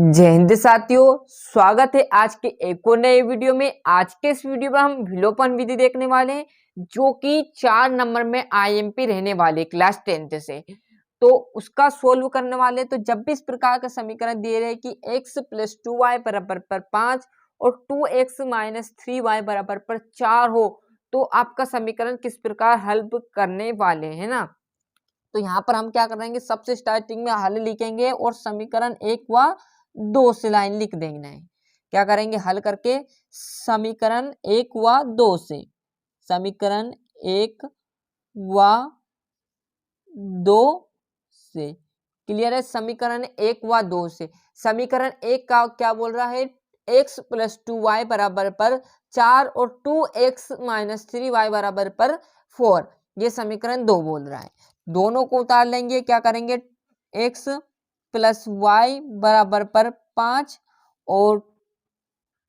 जय हिंद साथियों, स्वागत है आज के एक और नए वीडियो में। आज के इस वीडियो में हम विलोपन विधि देखने वाले हैं जो कि 4 नंबर में आईएमपी रहने वाले क्लास 10th से। तो उसका सोल्व करने वाले। तो जब भी इस प्रकार का समीकरण दिए रहे कि x + 2y बराबर पर 5 और 2x - 3y बराबर पर 4 हो, तो आपका समीकरण किस प्रकार हल करने वाले हैं ना। तो यहाँ पर हम क्या करेंगे, सबसे स्टार्टिंग में हल लिखेंगे और समीकरण 1 व 2 से लाइन लिख देना है। क्या करेंगे, हल करके समीकरण 1 व 2 से, समीकरण 1 व 2 से क्लियर है। समीकरण 1 व 2 से समीकरण 1 का क्या बोल रहा है, x + 2y बराबर पर 4 और 2x - 3y बराबर पर 4, ये समीकरण 2 बोल रहा है। दोनों को उतार लेंगे, क्या करेंगे, x + y बराबर पर 5 और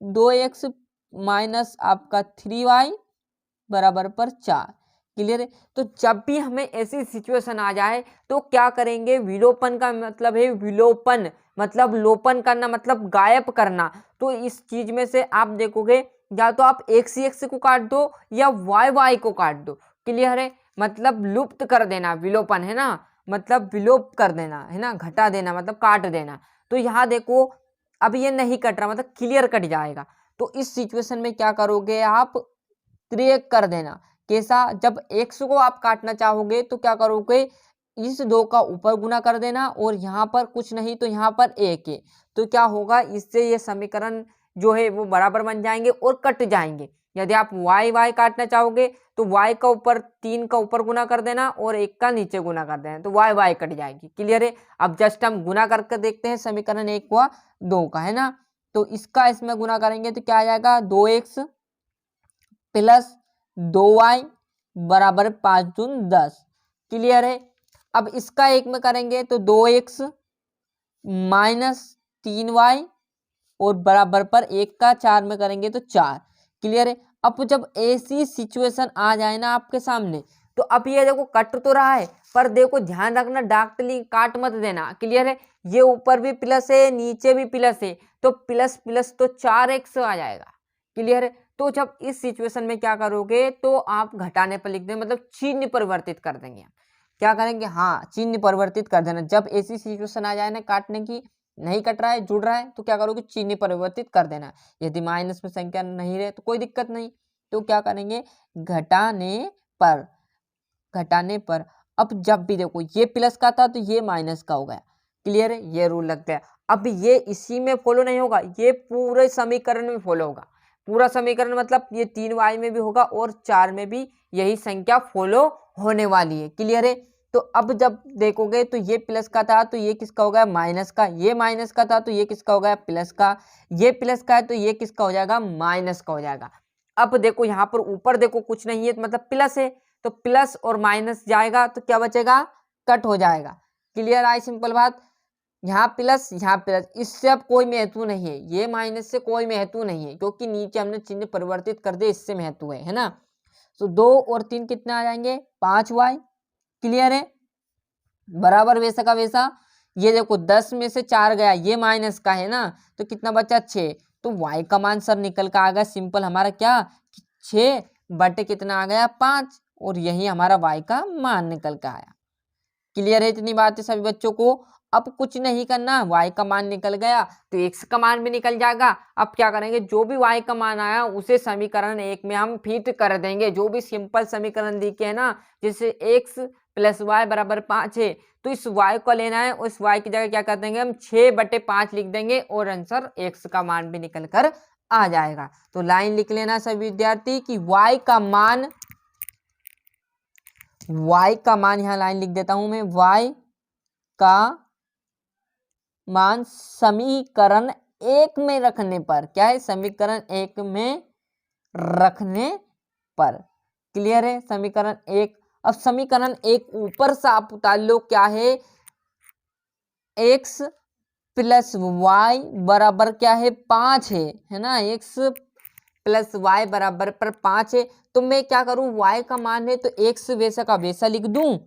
2x माइनस आपका 3y बराबर पर 4। क्लियर है। तो जब भी हमें ऐसी सिचुएशन आ जाए तो क्या करेंगे, विलोपन का मतलब है, विलोपन मतलब लोपन करना, मतलब गायब करना। तो इस चीज में से आप देखोगे, या तो आप x ही x को काट दो या y y को काट दो। क्लियर है, मतलब लुप्त कर देना, विलोपन है ना, मतलब विलोप कर देना है ना, घटा देना मतलब काट देना। तो यहाँ देखो, अब ये नहीं कट रहा, मतलब क्लियर कट जाएगा। तो इस सिचुएशन में क्या करोगे, आप 3 कर देना। कैसा, जब x को आप काटना चाहोगे तो क्या करोगे, इस 2 का ऊपर गुना कर देना और यहाँ पर कुछ नहीं तो यहाँ पर 1 है। तो क्या होगा, इससे ये समीकरण जो है वो बराबर बन जाएंगे और कट जाएंगे। यदि आप y काटना चाहोगे तो y का ऊपर 3 का ऊपर गुना कर देना और 1 का नीचे गुना कर देना, तो y कट जाएगी। क्लियर है। अब जस्ट हम गुना करके देखते हैं समीकरण 1 व 2 का, है ना। तो इसका इसमें गुना करेंगे तो क्या आ जाएगा, 2x + 2y बराबर 5 दूनी 10। क्लियर है। अब इसका 1 में करेंगे तो 2x - 3y और बराबर पर 1 का 4 में करेंगे तो 4। क्लियर है। अब जब ऐसी सिचुएशन आ जाए ना आपके सामने, तो अब ये देखो कट तो रहा है, पर देखो ध्यान रखना, डार्कली काट मत देना। क्लियर है। ये ऊपर भी प्लस है, नीचे भी प्लस है, तो प्लस प्लस तो 4x आ जाएगा। क्लियर है। तो जब इस सिचुएशन में क्या करोगे, तो आप घटाने पर लिख दें, मतलब चिन्ह परिवर्तित कर देंगे। क्या करेंगे, हाँ चिन्ह परिवर्तित कर देना। जब ऐसी सिचुएशन आ जाए ना काटने की, नहीं कट रहा है, जुड़ रहा है, तो क्या करोगे, चिन्ह परिवर्तित कर देना। यदि माइनस में संख्या नहीं रहे तो कोई दिक्कत नहीं, तो क्या करेंगे, घटाने पर, घटाने पर। अब जब भी देखो ये प्लस का था तो ये माइनस का हो गया। क्लियर है, ये रूल लग गया। अब ये इसी में फॉलो नहीं होगा, ये पूरे समीकरण में फॉलो होगा। पूरा समीकरण मतलब ये 3y में भी होगा और 4 में भी यही संख्या फॉलो होने वाली है। क्लियर है। तो अब जब देखोगे तो ये प्लस का था तो ये किसका हो गया, माइनस का। ये माइनस का था तो ये किसका हो गया, प्लस का। ये प्लस का है तो ये किसका हो जाएगा, माइनस का हो जाएगा। अब देखो यहाँ पर ऊपर देखो कुछ नहीं है, मतलब प्लस है, तो प्लस और माइनस जाएगा तो क्या बचेगा, कट हो जाएगा। क्लियर आई, सिंपल बात। यहाँ प्लस यहाँ प्लस, इससे अब कोई महत्व नहीं है, ये माइनस से कोई महत्व नहीं है, क्योंकि नीचे हमने चिन्ह परिवर्तित कर दिया, इससे महत्व है ना। तो 2 और 3 कितने आ जाएंगे, 5y। क्लियर है। बराबर वैसा का वैसा, ये देखो 10 में से 4 गया, ये माइनस का है ना, तो कितना बचा, 6। तो y का मान सर निकल कर आ गया, सिंपल हमारा क्या, 6 बटे कितना आ गया, 5, और यही हमारा y का मान निकल कर आया। क्लियर है, इतनी बात है सभी बच्चों को। अब कुछ नहीं करना, y का मान निकल गया तो x का मान भी निकल जाएगा। अब क्या करेंगे, जो भी y का मान आया उसे समीकरण 1 में हम फिट कर देंगे। जो भी सिंपल समीकरण दिखे है ना, जैसे x + y बराबर 5 है, तो इस y को लेना है, उस y की जगह क्या कर देंगे, हम 6/5 लिख देंगे और आंसर x का मान भी निकल कर आ जाएगा। तो लाइन लिख लेना सभी विद्यार्थी कि y का मान, यहाँ लाइन लिख देता हूं मैं, y का मान समीकरण 1 में रखने पर, क्या है, समीकरण 1 में रखने पर। क्लियर है, समीकरण 1। अब समीकरण 1 ऊपर से आप उतार लो, क्या है, x + y बराबर क्या है, 5 है ना, x + y बराबर पर 5 है। तो मैं क्या करूं, y का मान है तो x वैसा का वैसा लिख दूं,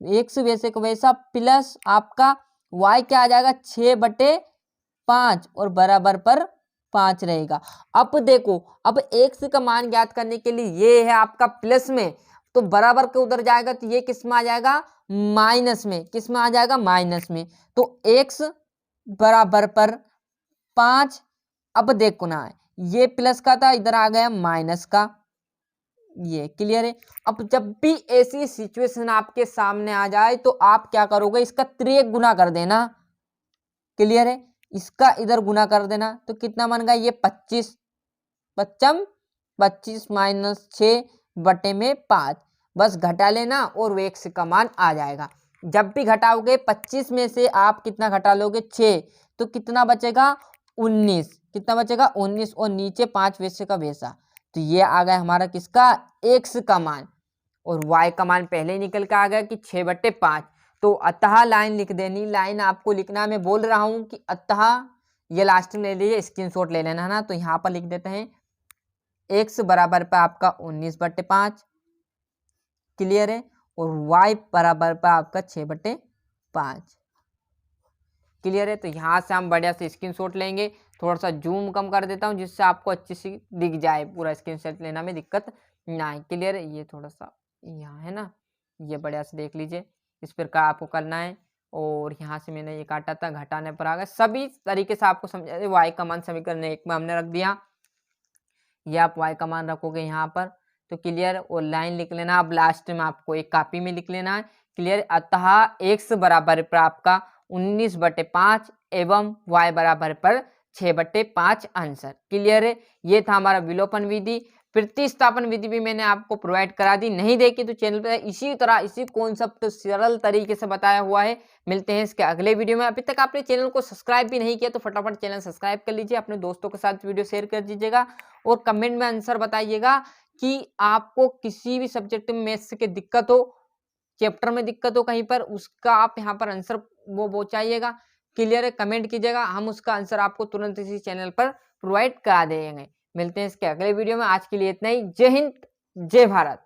x वैसे का वैसा प्लस आपका y क्या आ जाएगा, 6/5 5 और बराबर पर 5 रहेगा। अब देखो, अब x का मान ज्ञात करने के लिए ये है आपका प्लस में, तो बराबर के उधर जाएगा तो ये किस में आ जाएगा, माइनस में। किस में आ जाएगा, माइनस में। तो x बराबर पर 5, अब देखो ना, ये प्लस का था, इधर आ गया माइनस का, ये क्लियर है। अब जब भी ऐसी सिचुएशन आपके सामने आ जाए तो आप क्या करोगे, इसका 3 गुना कर देना, क्लियर है। इसका इधर गुना कर देना तो कितना बन गया, ये 25, 25 25 माइनस 6 बटे में 5, बस घटा लेना और वो x का मान आ जाएगा। जब भी घटाओगे 25 में से आप कितना घटा लोगे, 6, तो कितना बचेगा, 19। कितना बचेगा, 19, और नीचे 5 वैसे का वैसा। तो ये आ गया हमारा किसका, x का मान, और y का मान पहले ही निकल के आ गया कि 6/5। तो अतः लाइन लिख देनी, लाइन आपको लिखना, मैं बोल रहा हूं कि अतः, ये लास्ट में ले लीजिए, स्क्रीनशॉट ले लेना है ना। तो यहाँ पर लिख देते हैं x बराबर पर आपका 19/5, क्लियर है, और y बराबर पर आपका 6/5, क्लियर है। तो यहाँ से हम बढ़िया से स्क्रीनशॉट लेंगे, थोड़ा सा जूम कम कर देता हूँ जिससे आपको अच्छी सी दिख जाए, पूरा स्क्रीनशॉट लेना में दिक्कत ना आए, क्लियर है। ये थोड़ा सा यहाँ है ना, ये बढ़िया से देख लीजिए, इस प्रकार आपको करना है। और यहाँ से मैंने ये काटा था, घटाने पर आ गया, सभी तरीके से आपको समझा। वाई का मान समीकरण 1 में हमने रख दिया, ये आप वाई का मान रखोगे यहाँ पर, तो क्लियर। और लाइन लिख लेना, अब लास्ट में आपको एक कॉपी में लिख लेना है, क्लियर। अतः x बराबर पर आपका 19/5 एवं y बराबर पर 6/5 आंसर, क्लियर है। ये था हमारा विलोपन विधि। प्रतिस्थापन विधि भी मैंने आपको प्रोवाइड करा दी, नहीं देखी तो चैनल पर इसी तरह इसी कॉन्सेप्ट सरल तरीके से बताया हुआ है। मिलते हैं इसके अगले वीडियो में। अभी तक आपने चैनल को सब्सक्राइब भी नहीं किया तो फटाफट चैनल सब्सक्राइब कर लीजिए, अपने दोस्तों के साथ वीडियो शेयर कर दीजिएगा, और कमेंट में आंसर बताइएगा कि आपको किसी भी सब्जेक्ट में मैथ्स की दिक्कत हो, चैप्टर में दिक्कत हो कहीं पर, उसका आप यहाँ पर आंसर वो चाहिएगा, क्लियर है। कमेंट कीजिएगा, हम उसका आंसर आपको तुरंत इसी चैनल पर प्रोवाइड करा देंगे। मिलते हैं इसके अगले वीडियो में, आज के लिए इतना ही। जय हिंद, जय भारत।